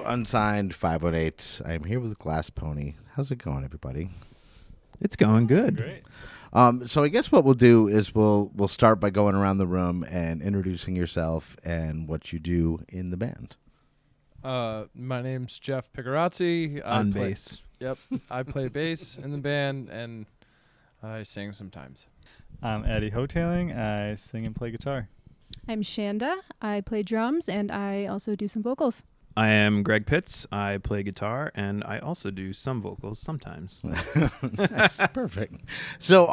Unsigned518. I'm here with Glass Pony. How's it going, everybody? It's going good. Great. So I guess what we'll do is we'll start by going around the room and introducing yourself and what you do in the band. My name's Jeff Picarazzi. On bass. Yep. I play bass in the band, and I sing sometimes. I'm Eddie Hotailing. I sing and play guitar. I'm Shanda. I play drums, and I also do some vocals. I am Greg Pitts. I play guitar, and I also do some vocals sometimes. Nice. Perfect. So,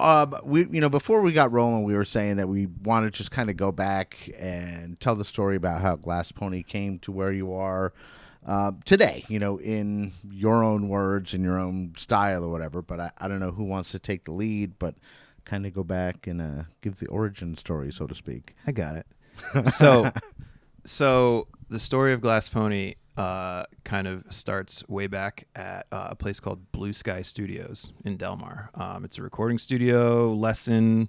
before we got rolling, we were saying that we want to just kind of go back and tell the story about how Glass Pony came to where you are today, in your own words, in your own style or whatever. But I don't know who wants to take the lead, but kind of go back and give the origin story, so to speak. I got it. So the story of Glass Pony kind of starts way back at a place called Blue Sky Studios in Delmar. It's a recording studio, lesson.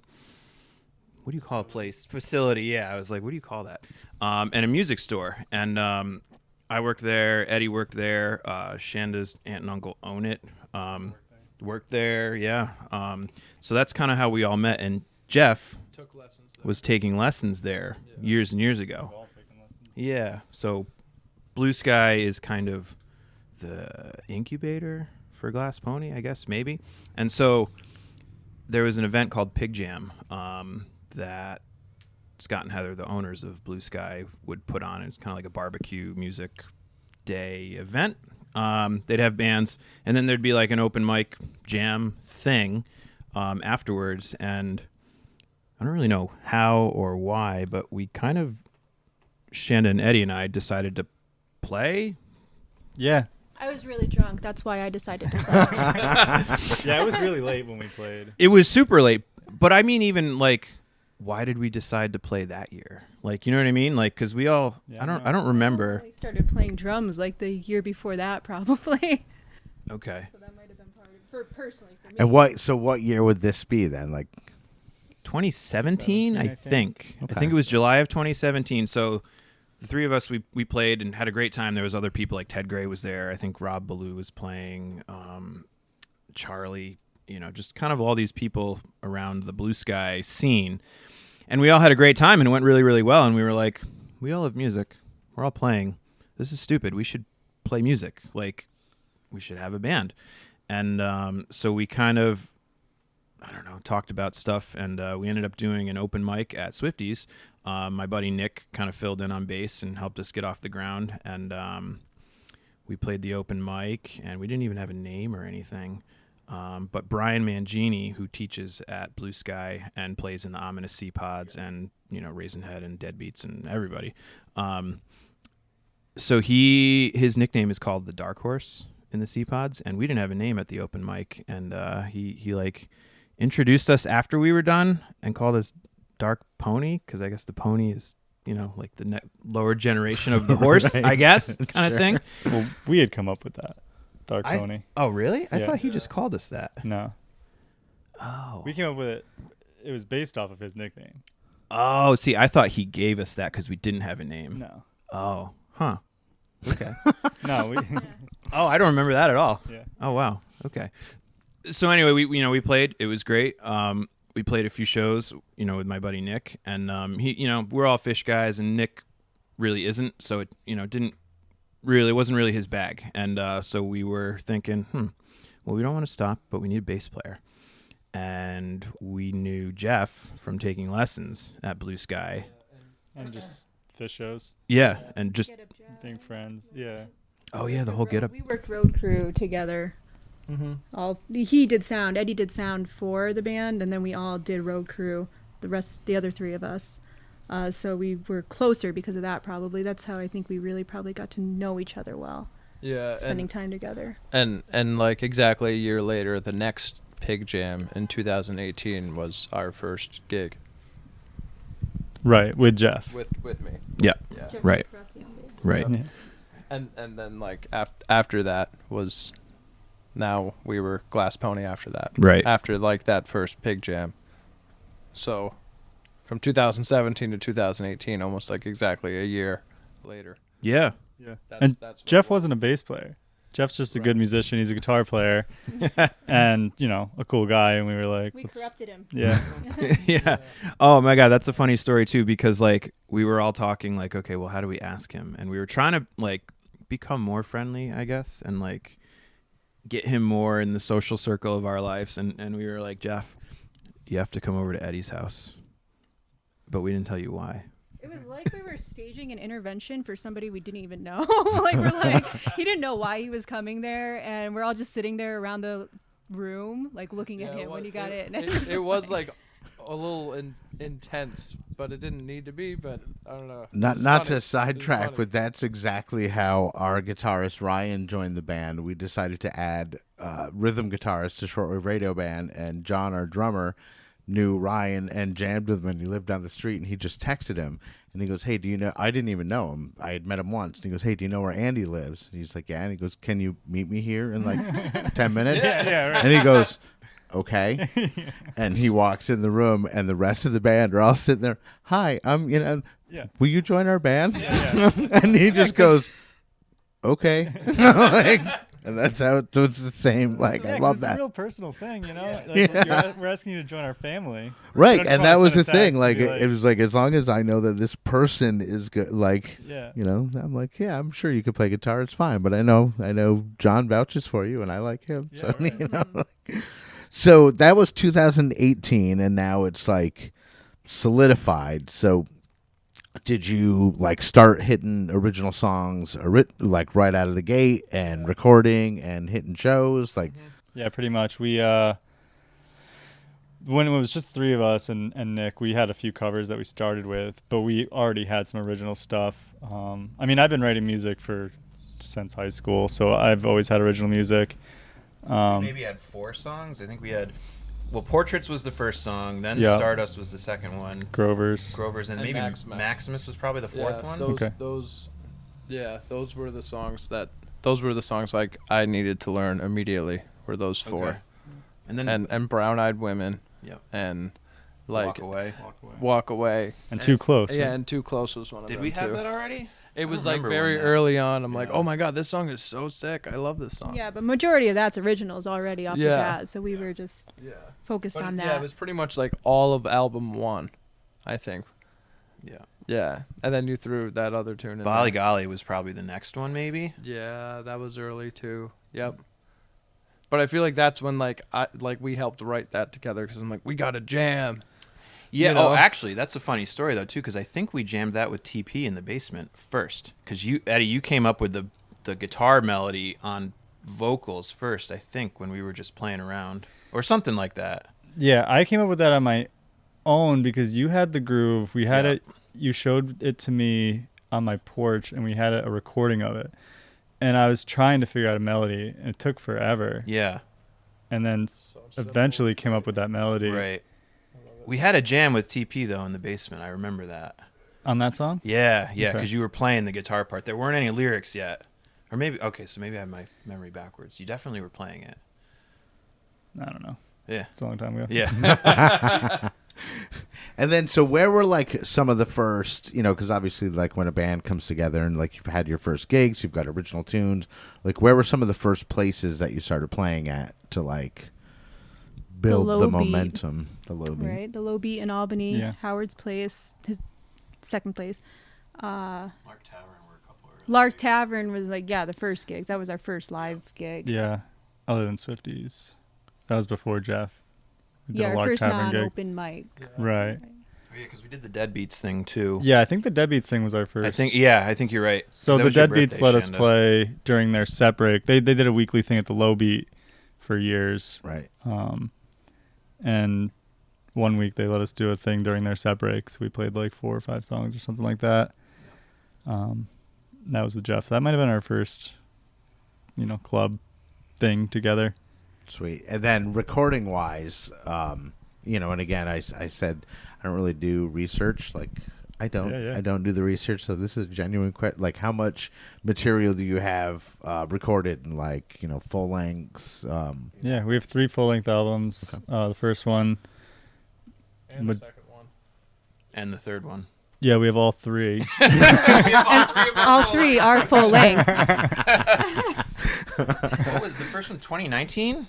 What do you call a place? Facility. Yeah, I was like, what do you call that? And a music store. And I worked there. Eddie worked there. Shanda's aunt and uncle own it. Worked there. Yeah. So that's kind of how we all met. And Jeff was taking lessons there years and years ago. Yeah, so Blue Sky is kind of the incubator for Glass Pony, I guess, maybe. And so there was an event called Pig Jam that Scott and Heather, the owners of Blue Sky, would put on. It's kind of like a barbecue music day event. They'd have bands, and then there'd be like an open mic jam thing afterwards. And I don't really know how or why, but we kind of, Shanda and Eddie and I decided to play. Yeah. I was really drunk. That's why I decided to play. Yeah, it was really late when we played. It was super late, but I mean, even like, why did we decide to play that year? Like, you know what I mean? Like, because we all, Yeah, I don't remember. I started playing drums like the year before that, probably. Okay. So that might have been part of personally for me. And what year would this be then? Like 2017, I think. Okay. I think it was July of 2017. So the three of us, we played and had a great time. There was other people, like Ted Gray was there. I think Rob Ballou was playing, Charlie, just kind of all these people around the Blue Sky scene. And we all had a great time, and it went really, really well. And we were like, we all have music. We're all playing. This is stupid. We should play music. Like, we should have a band. And so we kind of, I don't know, talked about stuff, and we ended up doing an open mic at Swifties. My buddy Nick kind of filled in on bass and helped us get off the ground, and we played the open mic, and we didn't even have a name or anything. But Brian Mangini, who teaches at Blue Sky and plays in the Ominous Sea Pods and, Raisin Head and Deadbeats and everybody. So his nickname is called the Dark Horse in the Sea Pods, and we didn't have a name at the open mic, and he like introduced us after we were done and called us Dark Pony, because I guess the pony is, like the lower generation of the horse, Right. I guess, kind of thing. Well, we had come up with that. Dark Pony. Oh, really? I Yeah. thought he just called us that. No. Oh. We came up with it. It was based off of his nickname. Oh, see, I thought he gave us that because we didn't have a name. No. Oh, huh. Okay. No, we. Oh, I don't remember that at all. Yeah. Oh, wow. Okay. So anyway, we played. It was great. We played a few shows, with my buddy Nick, and he, we're all Fish guys, and Nick really isn't. So it, it wasn't really his bag, and so we were thinking, well, we don't want to stop, but we need a bass player, and we knew Jeff from taking lessons at Blue Sky. And just fish shows, Yeah, and just being friends. Yeah. oh yeah, the whole get up. We worked road crew together. Mm-hmm. He did sound. Eddie did sound for the band, and then we all did road crew. The other three of us. So we were closer because of that. Probably that's how I think we really probably got to know each other well. Yeah, Spending time together. and like exactly a year later, the next Pig Jam in 2018 was our first gig Right, with Jeff. with me. Yeah, Yeah. Jeff right. Picarazzi on bass. right. Yeah. And then like after that was, now we were Glass Pony after that. Right. After like that first Pig Jam. So from 2017 to 2018, almost like exactly a year later. Yeah. Yeah. That's what Jeff it was. wasn't a bass player. Jeff's just a Right. good musician. He's a guitar player, and a cool guy. And we were like, We let's- corrupted him. Yeah. Yeah. Oh my God, that's a funny story too, because like we were all talking like, okay, well, how do we ask him? And we were trying to like become more friendly, I guess, and like get him more in the social circle of our lives. And we were like, Jeff, you have to come over to Eddie's house. But we didn't tell you why. It was like we were staging an intervention for somebody we didn't even know. Like we're like, he didn't know why he was coming there, and we're all just sitting there around the room, like looking at him when he got in. It was like a little intense, but it didn't need to be. But I don't know. Not It's not funny. to It's sidetrack, funny. but that's exactly how our guitarist Ryan joined the band. We decided to add rhythm guitarist to shortwave radio band, and John, our drummer, knew Ryan and jammed with him, and he lived down the street, and he just texted him, and he goes, "Hey, do you know?" I didn't even know him. I had met him once, and he goes, "Hey, do you know where Andy lives?" And he's like, "Yeah." And he goes, "Can you meet me here in like 10 minutes?" Yeah, right. And he goes, "Okay." And he walks in the room, and the rest of the band are all sitting there. "Hi, Yeah. will you join our band?" Yeah. And he just goes, "Okay." Like, and that's how it's the same. Like, Yeah, I 'cause love it's that. a real personal thing, Like, Yeah. we're asking you to join our family. Right, We don't just and wanna that was the send a thing. text Like, and be it was like, as long as I know that this person is good, like, Yeah. I'm like, yeah, I'm sure you could play guitar. It's fine, but I know John vouches for you, and I like him. Yeah, So right. like, so that was 2018, and now it's like solidified. So, did you like start hitting original songs, like right out of the gate, and recording and hitting shows? Like, Yeah, pretty much. We when it was just three of us and Nick, we had a few covers that we started with, but we already had some original stuff. I mean, I've been writing music since high school, so I've always had original music. Maybe had 4 songs. I think we had, well, Portraits was the first song, then Yeah. Stardust was the second one, Grover's. Grover's, and And maybe Maximus. Maximus was probably the 4th one. Okay. Those were the songs like I needed to learn immediately. Were those 4, Okay. And then and Brown Eyed Women, Yep. and like Walk Away. Walk Away. And Too Close. Yeah, right? and Too Close was one of Did them we have too. that already? It I was don't like remember very when that- early on. I'm like, Yeah. oh my god, this song is so sick. I love this song. Yeah, but majority of that's originals already off the Yeah. bat, so we were just Yeah. focused But on that. yeah, it was pretty much like all of album 1, I think. Yeah. Yeah, and then you threw that other tune in. Bolly there. Golly was probably the next one, maybe. Yeah, that was early too. Yep. But I feel like that's when we helped write that together because I'm like, we got to jam. Yeah. You know? Oh, actually, that's a funny story though too, because I think we jammed that with TP in the basement first. Because Eddie, you came up with the guitar melody on vocals first. I think when we were just playing around or something like that. Yeah, I came up with that on my own because you had the groove. We had Yeah. it. You showed it to me on my porch, and we had a recording of it. And I was trying to figure out a melody, and it took forever. Yeah. And then eventually came up with that melody. Right. We had a jam with TP though in the basement. I remember that. On that song? Yeah, yeah, Okay. because you were playing the guitar part. There weren't any lyrics yet, or maybe so maybe I have my memory backwards. You definitely were playing it. I don't know. Yeah. It's a long time ago. Yeah. and then so where were like some of the first, because obviously like when a band comes together and like you've had your first gigs, you've got original tunes. Like where were some of the first places that you started playing at to like build low the beat. momentum? The low beat. Right, the Low Beat in Albany, Yeah. Howard's Place, his second place. Lark Tavern were a couple early. Lark Tavern was like, the first gigs. That was our first live gig. Yeah. Other than Swifties. That was before Jeff. We did Yeah, a our Lark first Tavern gig. non-open mic. Right. Oh, yeah, because we did the Deadbeats thing too. Yeah, I think the Deadbeats thing was our first. I think you're right. 'Cause So that the was your Deadbeats birthday, let us Shanda. play during their set break. They did a weekly thing at the Low Beat for years. Right. And one week they let us do a thing during their set break. So we played like 4 or 5 songs or something like that. That was with Jeff. That might have been our first, club thing together. Sweet. And then recording wise, and again, I said I don't really do research. Like I don't, Yeah, yeah. I don't do the research. So this is a genuine question. Like how much material do you have recorded in like, full lengths? Yeah, we have 3 full-length albums. Okay. The first one, And But- the second one. And the third one. Yeah, we have all three. All three are full length. What was the first one? 2019?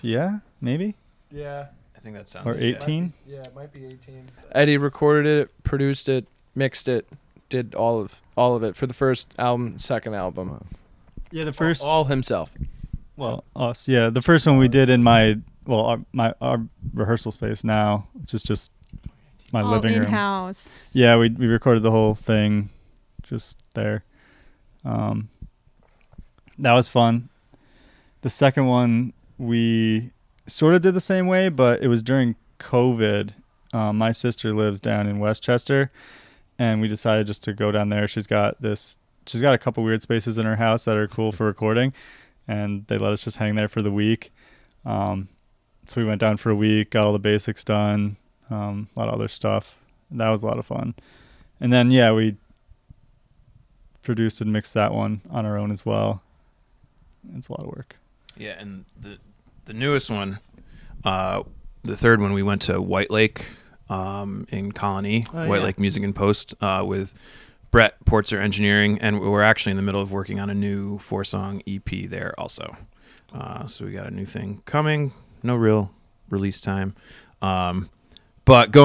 Yeah, maybe. Yeah. I think that sounds. Or 18. Yeah, it might be 18. Eddie recorded it, produced it, mixed it, did all of it for the first album, second album. Yeah, the first. All himself. Well, us. Yeah, the first one we did in our rehearsal space now, which is just my All living room. in-house. Yeah, we recorded the whole thing just there. That was fun. The second one we sort of did the same way, but it was during COVID. My sister lives down in Westchester, and we decided just to go down there. She's got a couple weird spaces in her house that are cool for recording, and they let us just hang there for the week. So we went down for a week, got all the basics done, a lot of other stuff. That was a lot of fun. And then, yeah, we produced and mixed that one on our own as well. It's a lot of work. Yeah, and the newest one, the third one, we went to White Lake in Colony, White Lake Music and Post with Brett Portzer Engineering, and we're actually in the middle of working on a new 4-song EP there also. So we got a new thing coming, no real release time, but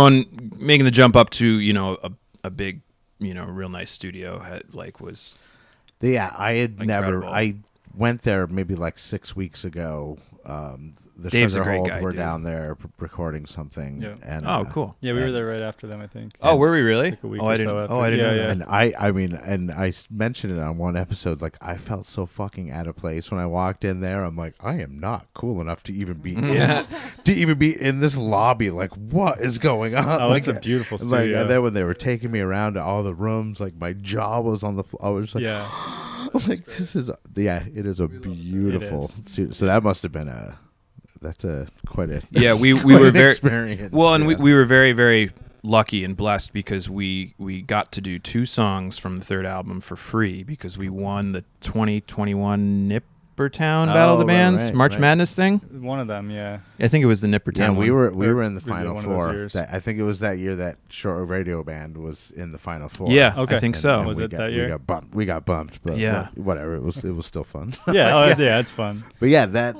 making the jump up to a big, real nice studio was. Yeah, I had incredible. I went there maybe like 6 weeks ago. The Dave's a Sugar great Hold guy, were dude. down there recording something. Yeah. And, Cool. Yeah, we were there right after them, I think. Oh, were we really? Like a week I or didn't. so after. I didn't Yeah, know yeah. that. And I mentioned it on one episode. Like, I felt so fucking out of place when I walked in there. I'm like, I am not cool enough to even be in this lobby. Like, what is going on? Oh, like, it's a beautiful like, studio. and then when they were taking me around to all the rooms, like my jaw was on the floor. I was like, Yeah. like this is it is a beautiful studio. So that must have been quite a we quite were an very experience. well, and yeah. we were very, very lucky and blessed because we got to do 2 songs from the third album for free because we won the 2021 Nippertown Battle of the Bands March Madness thing. One of them, yeah. I think it was the Nippertown. Yeah, we one. were in the We did final one of those four. years. I think it was that year that Short Radio Band was in the final four. Yeah, Okay. I think And- so. and Was we it got- that year? We got bumped, but Yeah. whatever. It was still fun. Yeah, yeah, it's fun. But yeah, that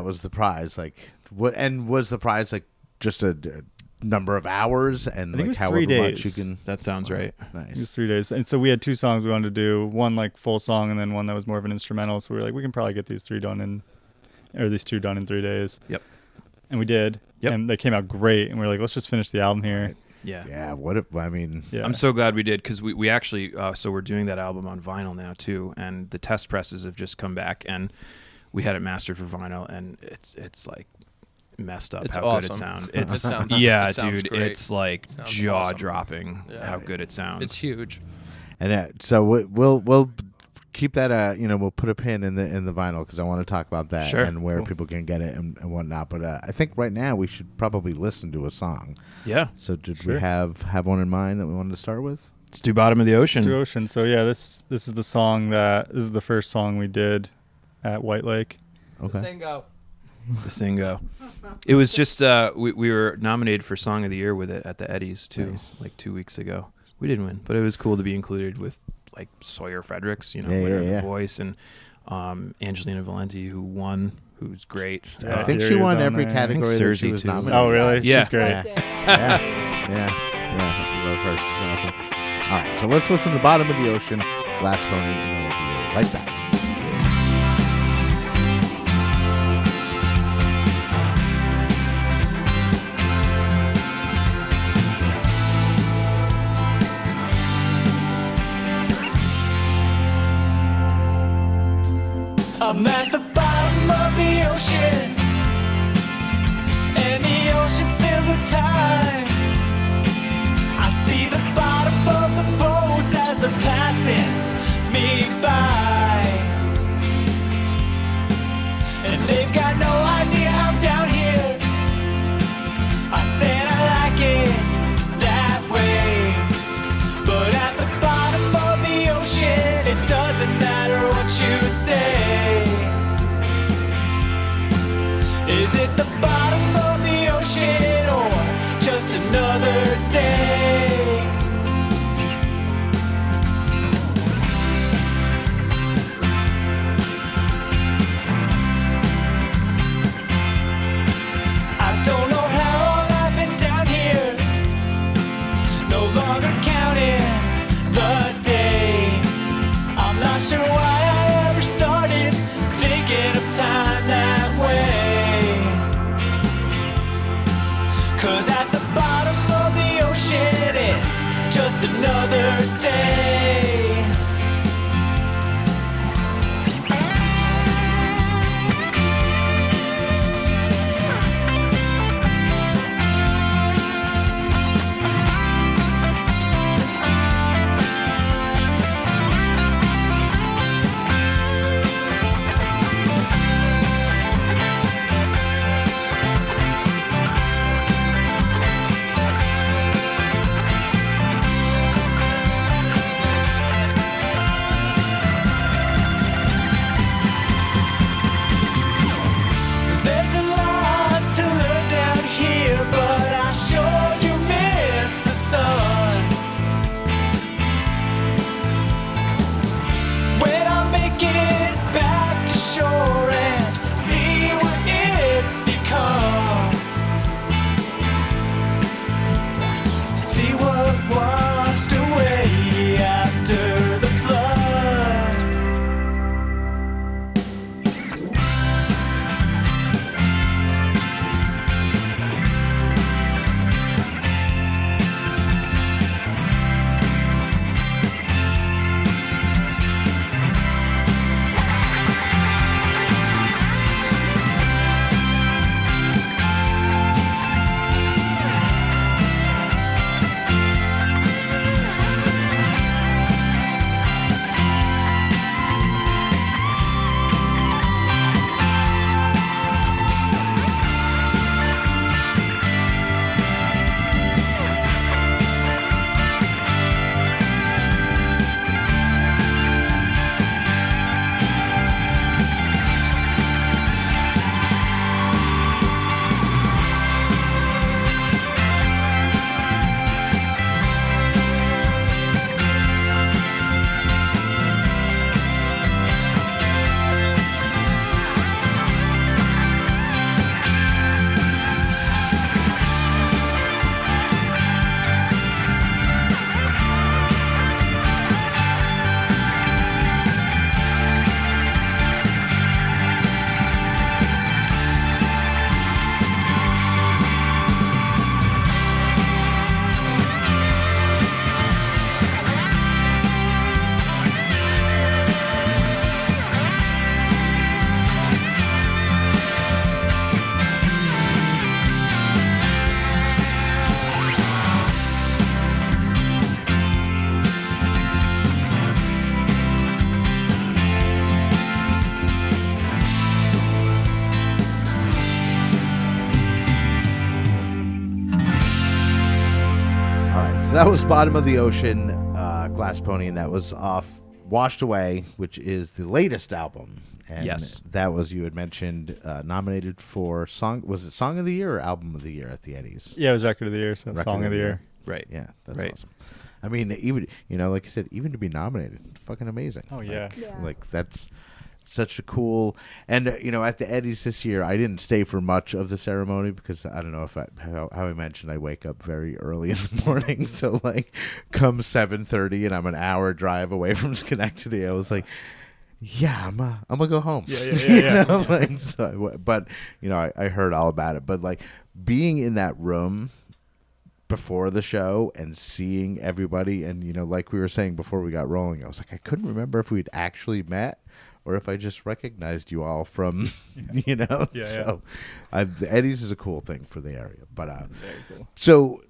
was the prize. Like, what? And was the prize like just a number of hours and I think it like was however 3 much you days. can? That sounds right. It was Nice. 3 days. And so we had 2 songs we wanted to do. One like full song and then one that was more of an instrumental. So we were like, we can probably get these 2 done in 3 days. Yep. And we did. Yep. And they came out great. And we were like, let's just finish the album here. Yeah. Yeah. What? I mean. Yeah. I'm so glad we did because we actually so we're doing that album on vinyl now too, and the test presses have just come back, and we had it mastered for vinyl, and it's like messed up It's how awesome. good it sounds. It It's sounds- yeah, it sounds dude, great. it's like Sounds jaw awesome. dropping Yeah. how good it sounds. It's huge. And so we'll keep that. We'll put a pin in the vinyl because I want to talk about that Sure. and where Cool. people can get it and whatnot. But I think right now we should probably listen to a song. Yeah, So did Sure. we have one in mind that we wanted to start with? let's do Bottom of the Ocean. To Ocean. So yeah, this is the song this is the first song we did at White Lake. Okay. Singo. The Singo. It was just we were nominated for Song of the Year with it at the Eddies too, Nice. like 2 weeks ago. We didn't win, but it was cool to be included with like Sawyer Fredericks, Yeah, winner of yeah. The Voice, and Angelina Valenti, who won, who's great. I think Here she he is won on every there. category I that think she was Cersei, too. nominated. Oh really? Yeah. She's great. Yeah. I love her. She's awesome. All right, so let's listen to Bottom of the Ocean, Glass Pony, and then we'll be right back. I'm at the bottom of the ocean, and the ocean's filled with time. I see the bottom of the boats as they're passing me by, and they've got no idea I'm down here. I said I like it that way, but at the bottom of the ocean, it doesn't matter what you say. Is it the bottom of the ocean or just another just another day. There's a lot to learn down here, but I'm sure you miss the sun. When I make it back to shore and see what it's become, see what washed away after the flood. That was Bottom of the Ocean, Glass Pony, and that was off Washed Away, which is the latest album. And Yes. that was, you had mentioned, nominated for Song of the Year or Album of the Year at the Eddies? Yeah, it was Record of the Year, so Record Song of the Year. Right. Yeah, that's Right. awesome. I mean, even, like you said, even to be nominated, fucking amazing. Oh, yeah. Like that's such a cool, and at the Eddies this year, I didn't stay for much of the ceremony because I don't know if how I mentioned I wake up very early in the morning, so like come 7:30 and I'm an hour drive away from Schenectady, I was like, yeah, I'm gonna go home. Yeah. Like, so but I heard all about it, but like being in that room before the show and seeing everybody, and like we were saying before we got rolling, I was like, I couldn't remember if we'd actually met or if I just recognized you all from, So the Eddies is a cool thing for the area. But Very cool. so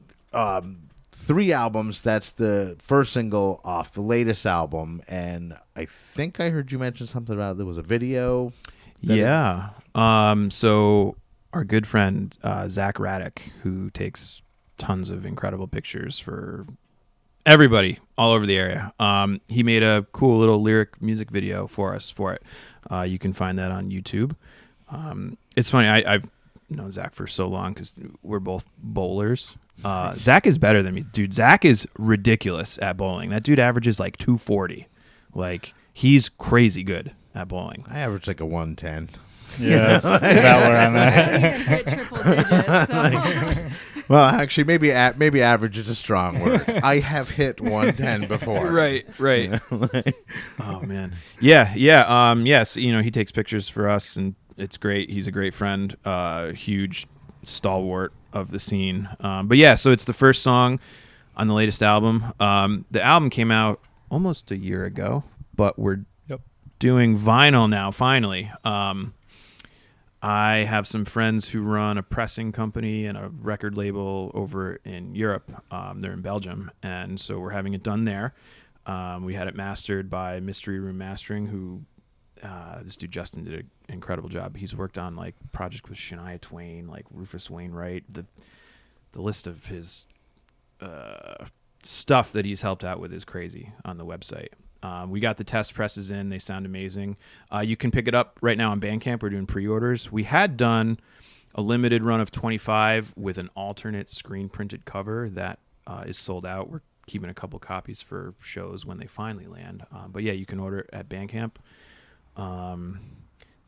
3 albums. That's the first single off the latest album, and I think I heard you mention something about there was a video. Yeah. So our good friend Zach Raddick, who takes tons of incredible pictures for everybody all over the area. He made a cool little lyric music video for us for it. You can find that on YouTube. It's funny. I've known Zach for so long because we're both bowlers. Zach is better than me. Dude, Zach is ridiculous at bowling. That dude averages like 240. Like, he's crazy good at bowling. I average like a 110. Yeah, that's about where I'm at. You can hit triple digits. So. Well, actually, maybe average is a strong word. I have hit 110 before. Right. Oh man. Yeah. Yes. He takes pictures for us, and it's great. He's a great friend. Huge stalwart of the scene. But yeah, so it's the first song on the latest album. The album came out almost a year ago, but we're doing vinyl now, finally. I have some friends who run a pressing company and a record label over in Europe. They're in Belgium, and so we're having it done there. We had it mastered by Mystery Room Mastering, who this dude Justin did an incredible job. He's worked on like projects with Shania Twain, like Rufus Wainwright. The list of his stuff that he's helped out with is crazy on the website. We got the test presses in. They sound amazing. You can pick it up right now on Bandcamp. We're doing pre-orders. We had done a limited run of 25 with an alternate screen printed cover that is sold out. We're keeping a couple copies for shows when they finally land. But yeah, you can order it at Bandcamp.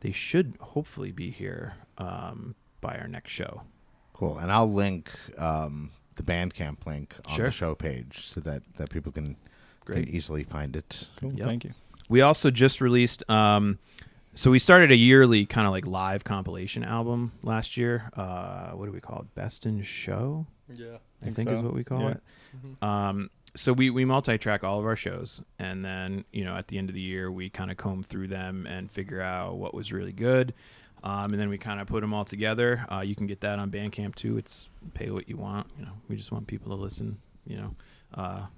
They should hopefully be here by our next show. Cool. And I'll link the Bandcamp link on Sure. the show page so that people can easily find it. Cool. Yep. Thank you. We also just released, so we started a yearly kind of like live compilation album last year. What do we call it? Best in Show? Yeah. I think is so. what we call Yeah. it. So we multi-track all of our shows, and then at the end of the year we kind of comb through them and figure out what was really good, and then we kind of put them all together. You can get that on Bandcamp too. It's pay what you want. We just want people to listen.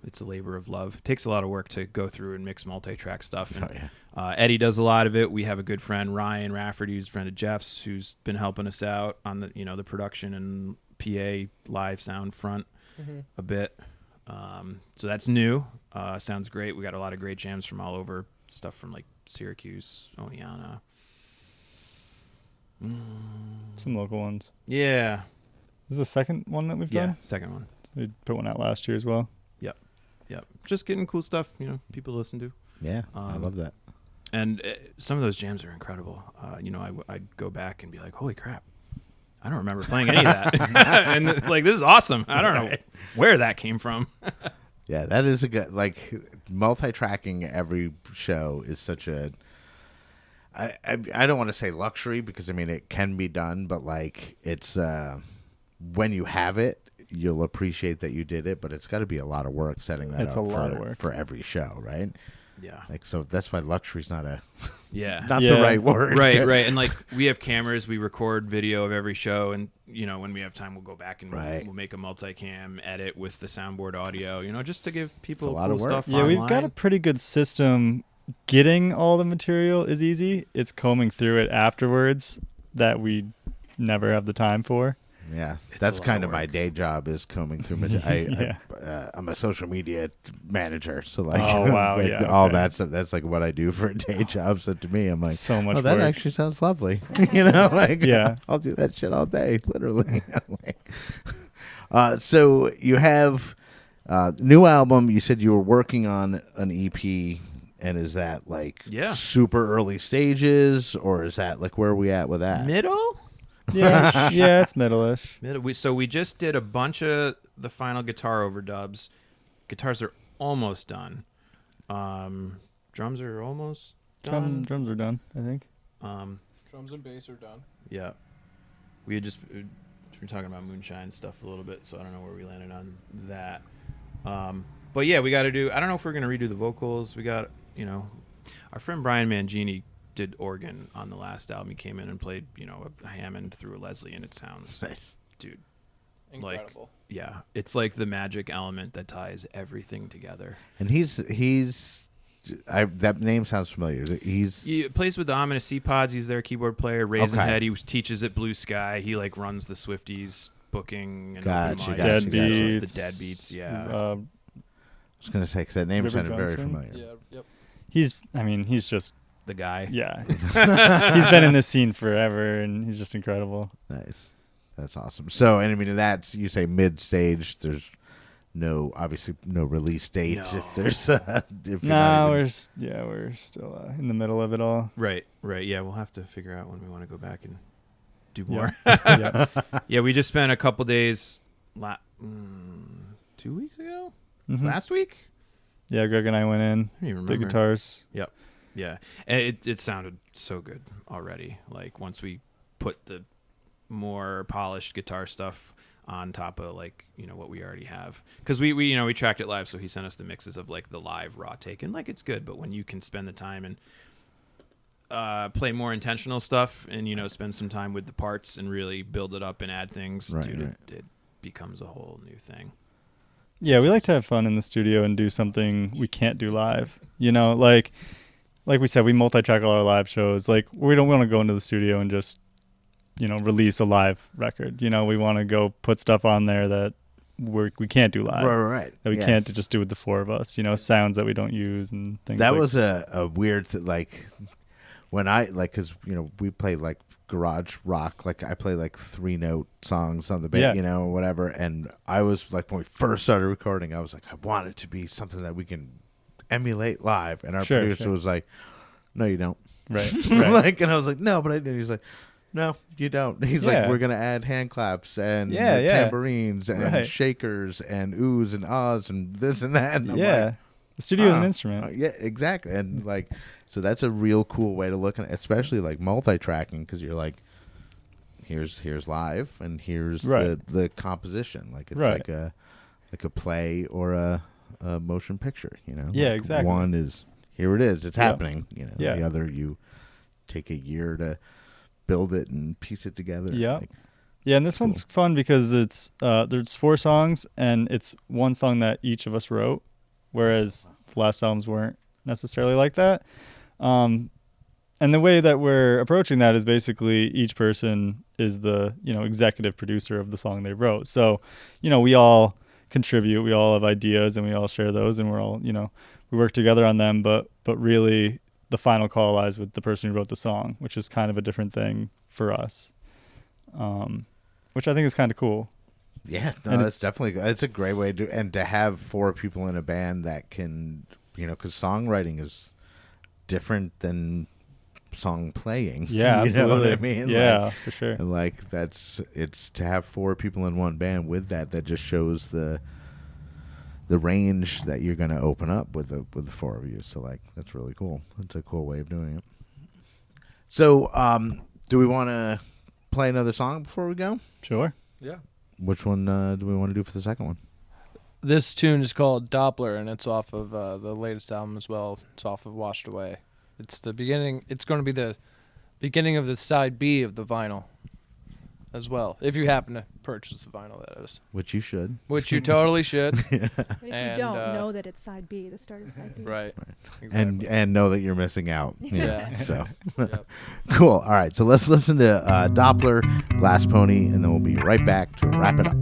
It's a labor of love. It takes a lot of work to go through and mix multi-track stuff. And, Eddie does a lot of it. We have a good friend, Ryan Rafferty, who's a friend of Jeff's, who's been helping us out on the the production and PA live sound front a bit. So that's new. Sounds great. We got a lot of great jams from all over. Stuff from like Syracuse, Oneana. Some local ones. Yeah. This is the second one that we've Yeah. done. Second one. We put one out last year as well. Yep. Just getting cool stuff, people to listen to. Yeah, I love that. And some of those jams are incredible. I'd go back and be like, holy crap. I don't remember playing any of that. And this is awesome. I don't know where that came from. Yeah, that is a good, multi-tracking every show is such a, I don't want to say luxury because, it can be done, but, it's, when you have it, you'll appreciate that you did it, but it's got to be a lot of work setting that It's up a lot of work. for every show, right? Yeah. So that's why luxury's not the Yeah. right word. Right. And we have cameras, we record video of every show, and when we have time, we'll go back and we'll make a multicam edit with the soundboard audio, just to give people It's a lot cool of work. stuff. Yeah, we've got a online. pretty good system. Getting all the material is easy. It's combing through it afterwards that we never have the time for. Yeah, It's that's a lot kind of of my work. day job is combing through. I'm a social media manager, so Oh, wow, yeah, all okay. that stuff. That's what I do for a day job. So to me, I'm like, So much oh, that work. actually sounds lovely. Yeah. I'll do that shit all day, literally. So you have new album. You said you were working on an EP. And is that super early stages, or is that where are we at with that? Middle? Yeah, yeah, it's middle-ish. So we just did a bunch of the final guitar overdubs. Guitars are almost done. Drums are almost done. Drums are done, I think. Drums and bass are done. Yeah. We had just been talking about Moonshine stuff a little bit, so I don't know where we landed on that. But yeah, we got to do, I don't know if we're going to redo the vocals. We got, our friend Brian Mangini did organ on the last album. He came in and played, a Hammond through a Leslie, and it sounds, Nice. dude, Incredible. yeah, it's like the magic element that ties everything together. And that name sounds familiar. He plays with the Ominous Sea Pods. He's their keyboard player. Raisin Okay. Head. He teaches at Blue Sky. He runs the Swifties booking and Gotcha, open mics gotcha, and stuff. Deadbeats. The Deadbeats. Yeah. I was going to say because that name River sounded very Junction? familiar. Yeah. Yep. He's just, The guy. yeah. He's been in this scene forever, and he's just incredible. Nice. That's awesome. So, and that's, you say mid-stage. There's obviously no release date. No. If there's, if you're No, not even- we're still in the middle of it all. Right. Yeah, we'll have to figure out when we want to go back and do more. Yeah. Yeah, we just spent a couple days 2 weeks ago? Mhm. Last week? Yeah, Greg and I went in. I don't even remember. Big guitars. Yeah. And it sounded so good already. Once we put the more polished guitar stuff on top of like what we already have, because we tracked it live, so he sent us the mixes of like the live raw take, and like it's good, but when you can spend the time and play more intentional stuff and spend some time with the parts and really build it up and add things, Right, dude, right. It becomes a whole new thing. Yeah, we like to have fun in the studio and do something we can't do live. Like we said, we multi-track all our live shows. Like, we don't want to go into the studio and just release a live record. We want to go put stuff on there that we can't do live. Right. That we Yeah. can't just do with the four of us. Sounds that we don't use and things. That like was a weird like when I because we play like garage rock, like I play like 3-note songs on the band, Yeah. Whatever, and I was like, when we first started recording, I was like, I want it to be something that we can emulate live, and our Sure, producer sure. was like, no, you don't. right. Like, and I was like, no, but I did. He's like, no, you don't. He's like, Yeah. we're gonna add hand claps and Yeah, like, yeah. tambourines and Right. shakers and oohs and ahs and this and that. And I'm Yeah. like, The studio is an "Ah." instrument. Yeah, exactly. And like, so that's a real cool way to look at it, especially like multi-tracking, because you're like, here's live and here's Right. the composition. Like it's Right. like a play or a motion picture. Yeah, Like, exactly. One is here it is, it's Yeah. happening. Yeah. The other you take a year to build it and piece it together. Yeah. Like, Yeah, and this Cool. one's fun because it's there's 4 songs and it's one song that each of us wrote, whereas the last albums weren't necessarily like that. And the way that we're approaching that is basically each person is the executive producer of the song they wrote. So we all contribute, we all have ideas, and we all share those, and we're all we work together on them. But really, the final call lies with the person who wrote the song, which is kind of a different thing for us. Which I think is kind of cool. yeah, no, And that's definitely it's a great way to and to have 4 people in a band that can because songwriting is different than song playing. Yeah, you know what I absolutely. mean? Yeah, Like, for sure. and like it's to have 4 people in one band with that just shows the range that you're going to open up with the 4 of you. So like that's really cool. That's a cool way of doing it. So do we want to play another song before we go? Sure. Yeah. Which one do we want to do for the second one? This tune is called Doppler, and it's off of the latest album as well. It's off of Washed Away. It's the beginning. It's going to be the beginning of the side B of the vinyl as well, if you happen to purchase the vinyl, that is. Which you should. Which you totally should. But if And, you don't know that it's side B, the start of side B. Right. And Exactly. and know that you're missing out. Yeah. So Yep. cool. All right. So let's listen to Doppler, Glass Pony, and then we'll be right back to wrap it up.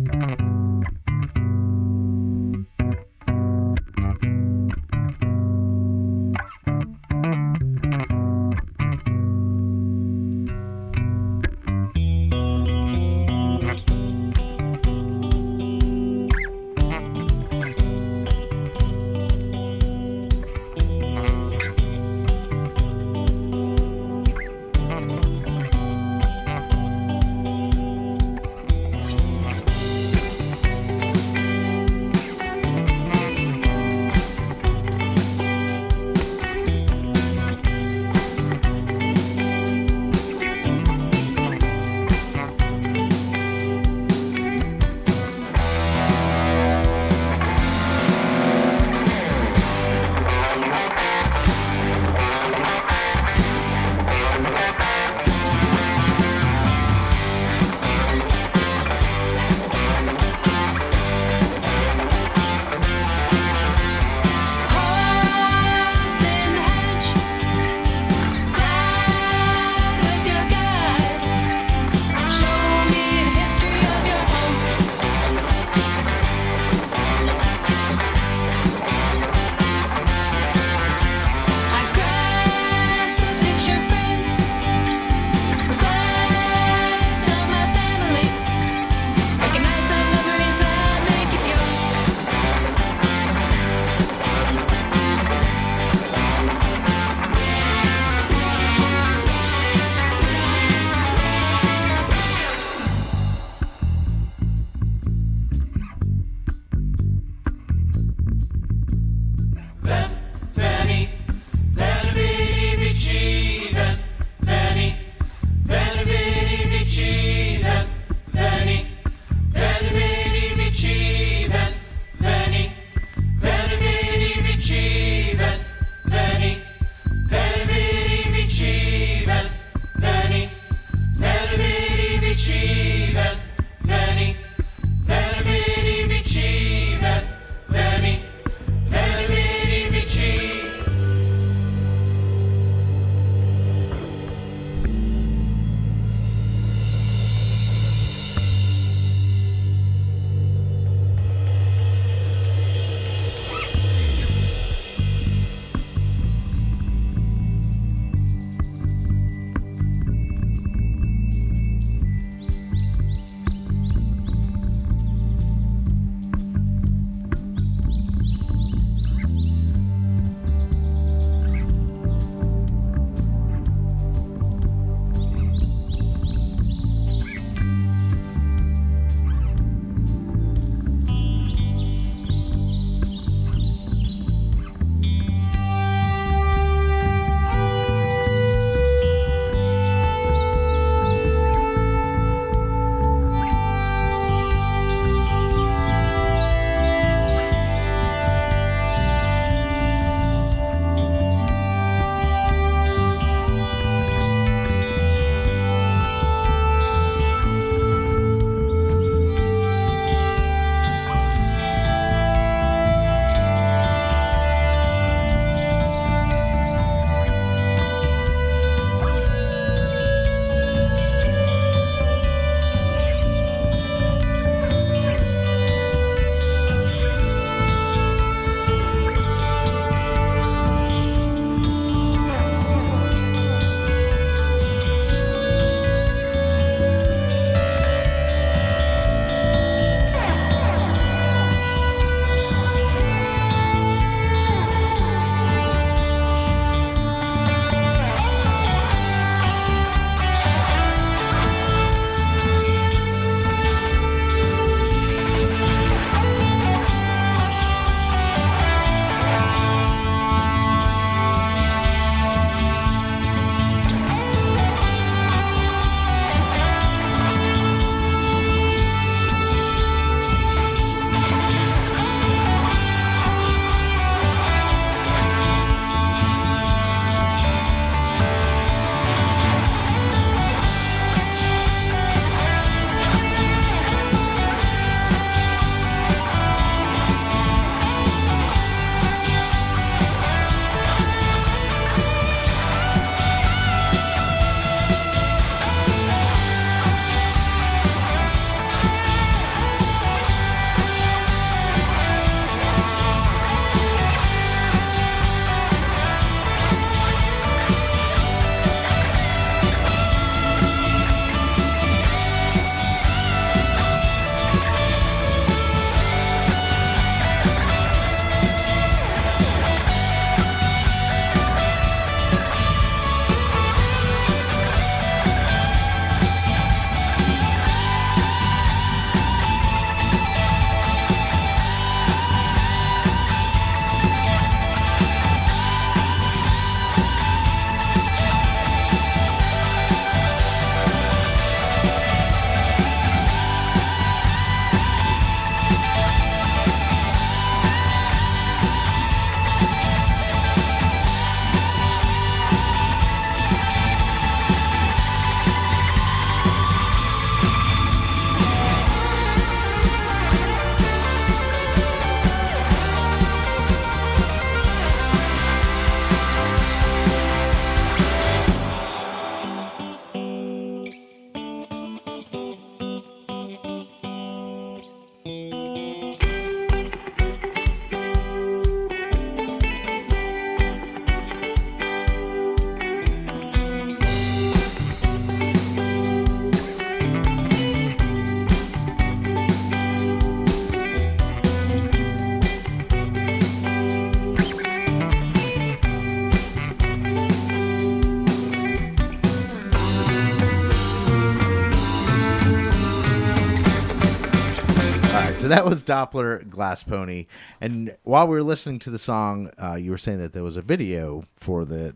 So that was Doppler Glass Pony. And while we were listening to the song, you were saying that there was a video for the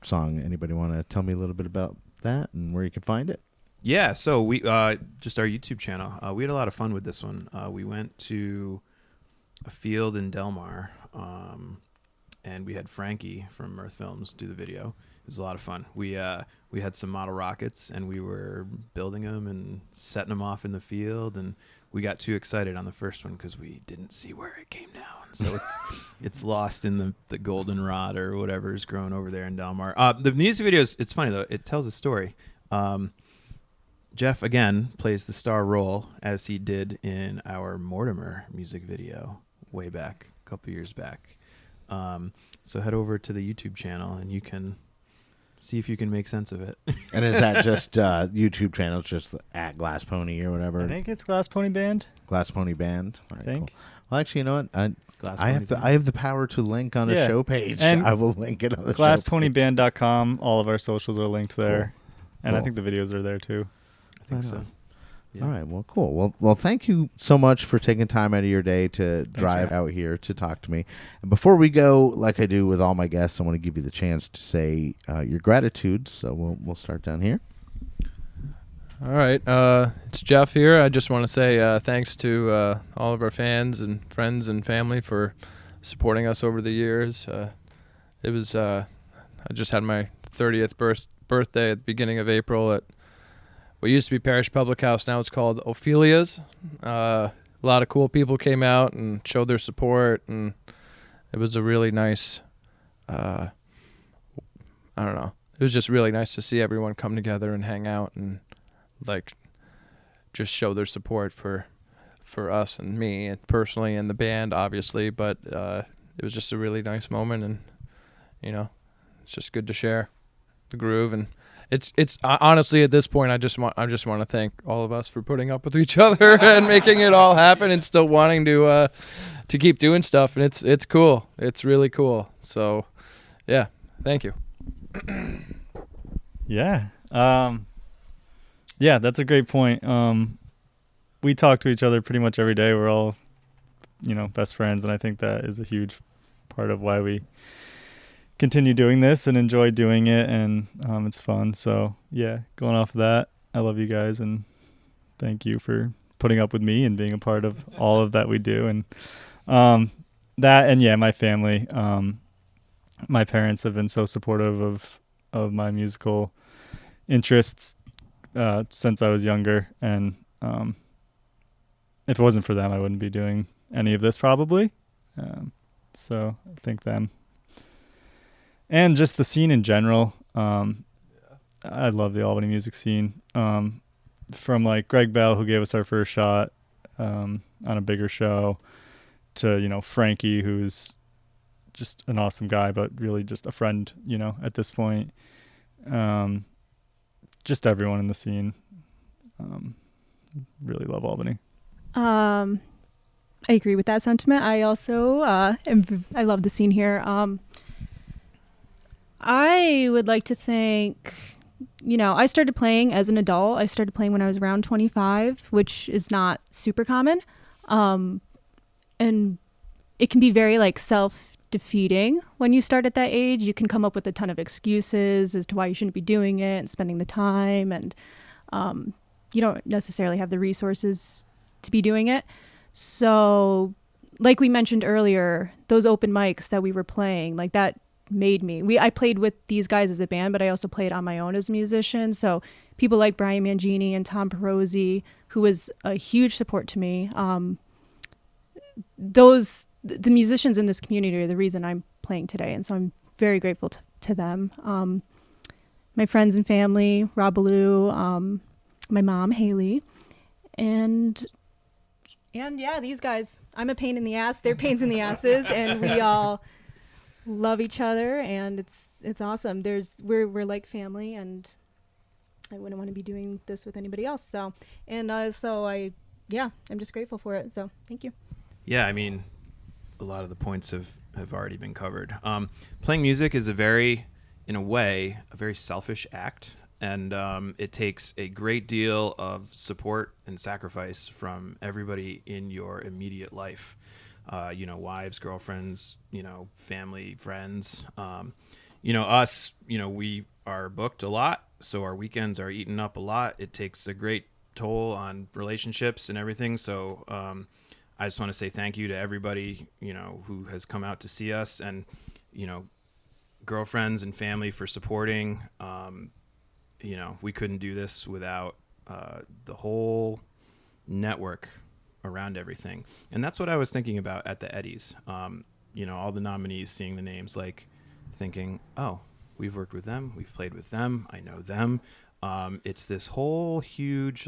song. Anybody want to tell me a little bit about that and where you can find it? Yeah, so we just our YouTube channel. We had a lot of fun with this one. We went to a field in Delmar, and we had Frankie from Mirth Films do the video. It was a lot of fun. We had some model rockets, and we were building them and setting them off in the field, and we got too excited on the first one because we didn't see where it came down. So it's lost in the goldenrod or whatever is growing over there in Delmar. The music video it's funny though. It tells a story. Jeff again plays the star role as he did in our Mortimer music video way back a couple years back. So head over to the YouTube channel and you can see if you can make sense of it. And is that just YouTube channel, just at Glass Pony or whatever? I think it's Glass Pony Band. Glass Pony Band. All I right, think. cool. Well, actually, you know what? Glass I Pony Band. have the power to link on a Yeah. show page. And I will link it on the show page. GlassPonyBand.com. All of our socials are linked there. And I Cool. think the videos are there too. I think Right so. on. Yeah. All right. Well, cool. Well, thank you so much for taking time out of your day to drive man. out here to talk to me. And before we go, like I do with all my guests, I want to give you the chance to say your gratitude. So we'll start down here. All right, it's Jeff here. I just want to say thanks to all of our fans and friends and family for supporting us over the years. It was I just had my 30th birthday at the beginning of April at what used to be Parish Public House. Now it's called Ophelia's. A lot of cool people came out and showed their support, and it was a really nice. I don't know. It was just really nice to see everyone come together and hang out and like just show their support for us and me and personally and the band obviously, but it was just a really nice moment, and you know, it's just good to share the groove. And it's honestly at this point I just want to thank all of us for putting up with each other and making it all happen and still wanting to keep doing stuff, and it's cool. It's really cool. So yeah, thank you. Yeah. Yeah, that's a great point. We talk to each other pretty much every day. We're all, best friends, and I think that is a huge part of why we continue doing this and enjoy doing it, and it's fun. So, yeah, going off of that, I love you guys, and thank you for putting up with me and being a part of all of that we do. And that, and yeah, my family, my parents have been so supportive of my musical interests since I was younger, and if it wasn't for them, I wouldn't be doing any of this probably. So I thank them, and just the scene in general. I love the Albany music scene. From like Greg Bell, who gave us our first shot on a bigger show, to Frankie, who's just an awesome guy, but really just a friend, at this point. Just everyone in the scene. Really love Albany. I agree with that sentiment. I also I love the scene here. I would like to thank, I started playing as an adult. I started playing when I was around 25, which is not super common. And it can be very like self-defeating when you start at that age. You can come up with a ton of excuses as to why you shouldn't be doing it and spending the time, and you don't necessarily have the resources to be doing it. So like we mentioned earlier, those open mics that we were playing, like that made me. I played with these guys as a band, but I also played on my own as a musician. So people like Brian Mangini and Tom Perosi, who was a huge support to me. The musicians in this community are the reason I'm playing today, and so I'm very grateful to them. My friends and family, Rob Ballou, my mom, Haley, and yeah, these guys. I'm a pain in the ass. They're pains in the asses, and we all love each other, and it's awesome. We're like family, and I wouldn't want to be doing this with anybody else. So I'm just grateful for it. So thank you. Yeah, I mean, a lot of the points have already been covered. Playing music is in a way, a very selfish act. And it takes a great deal of support and sacrifice from everybody in your immediate life. Wives, girlfriends, family, friends. Us, we are booked a lot, so our weekends are eaten up a lot. It takes a great toll on relationships and everything. So I just want to say thank you to everybody, who has come out to see us, and, girlfriends and family for supporting. We couldn't do this without the whole network around everything. And that's what I was thinking about at the Eddies. All the nominees, seeing the names, like thinking, oh, we've worked with them, we've played with them, I know them. It's this whole huge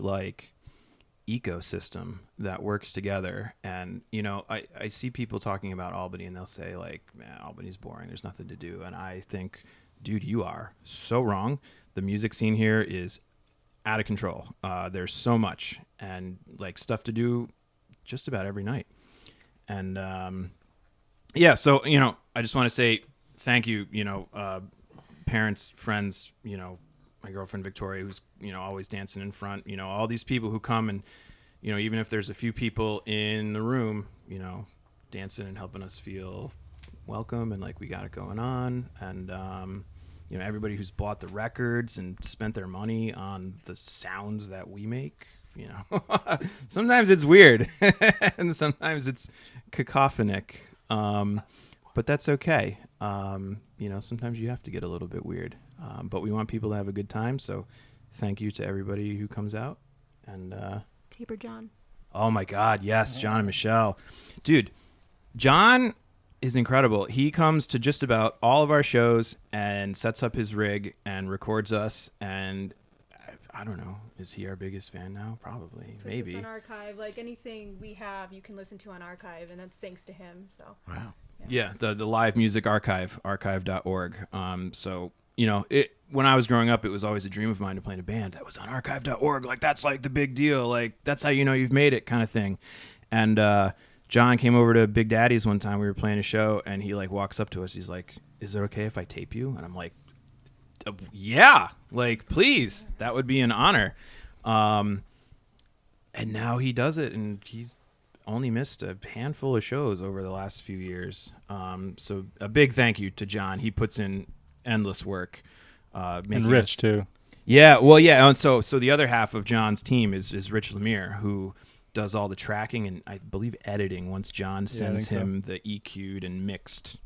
ecosystem that works together. And I see people talking about Albany, and they'll say man, Albany's boring, there's nothing to do. And I think, dude, you are so wrong. The music scene here is out of control. There's so much, and stuff to do just about every night. And so I just want to say thank you, parents, friends, my girlfriend Victoria, who's always dancing in front, all these people who come, and even if there's a few people in the room, dancing and helping us feel welcome and like we got it going on. And everybody who's bought the records and spent their money on the sounds that we make. Sometimes it's weird and sometimes it's cacophonic, but that's okay. Sometimes you have to get a little bit weird, but we want people to have a good time. So thank you to everybody who comes out. And Taper John. Oh my God, yes, John and Michelle. Dude, John is incredible. He comes to just about all of our shows and sets up his rig and records us. And I don't know, is he our biggest fan now? Probably, maybe. On archive, anything we have, you can listen to on archive, and that's thanks to him. So. Wow. Yeah, the live music archive, archive.org. So when I was growing up, it was always a dream of mine to play in a band that was on archive.org. That's the big deal. That's how you've made it, kind of thing. And John came over to Big Daddy's one time. We were playing a show, and he walks up to us. He's like, "Is it okay if I tape you?" And I'm like, "Yeah, please. That would be an honor." And now he does it, and he's only missed a handful of shows over the last few years. So a big thank you to John. He puts in endless work. And Rich too. Yeah, well, yeah. And so the other half of John's team is Rich Lemire, who does all the tracking and I believe editing once John sends him the EQ'd and mixed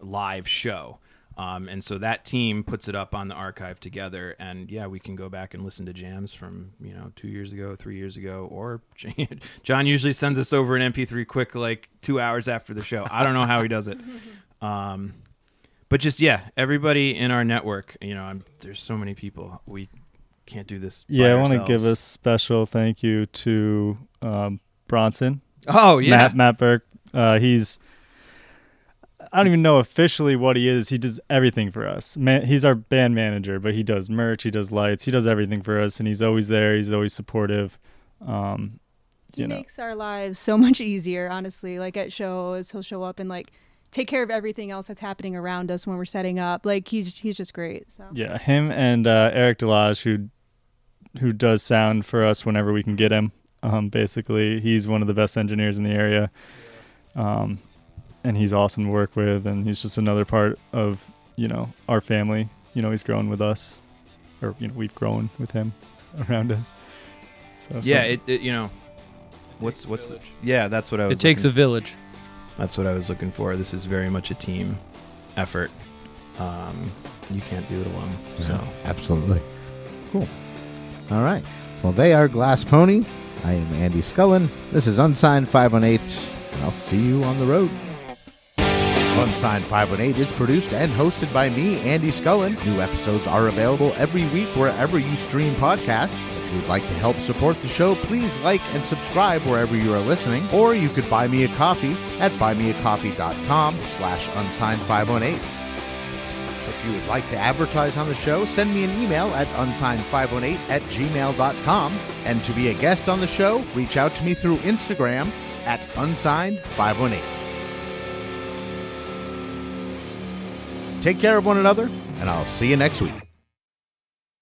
live show. And so that team puts it up on the archive together, and we can go back and listen to jams from 2 years ago, 3 years ago, or John usually sends us over an MP3 quick 2 hours after the show. I don't know how he does it. But just everybody in our network, there's so many people. We can't do this. Yeah, I want to give a special thank you to Bronson. Oh yeah, Matt Burke. I don't even know officially what he is. He does everything for us. He's our band manager, but he does merch, he does lights, he does everything for us, and he's always there. He's always supportive. He makes our lives so much easier, honestly. At shows, he'll show up and take care of everything else that's happening around us when we're setting up. He's just great. So yeah, him and Eric Delage, who does sound for us whenever we can get him. Basically, he's one of the best engineers in the area. And he's awesome to work with, and he's just another part of, our family. He's grown with us, or, we've grown with him around us. So yeah, what's the, that's what I was. It takes a village. That's what I was looking for. This is very much a team effort. You can't do it alone. Yeah, so absolutely. Cool. All right. Well, they are Glass Pony. I am Andy Scullin. This is Unsigned518, and I'll see you on the road. Unsigned518 is produced and hosted by me, Andy Scullin. New episodes are available every week wherever you stream podcasts. If you would like to help support the show, please like and subscribe wherever you are listening, or you could buy me a coffee at buymeacoffee.com/unsigned518. If you would like to advertise on the show, send me an email at unsigned518@gmail.com. And to be a guest on the show, reach out to me through Instagram at unsigned518. Take care of one another, and I'll see you next week.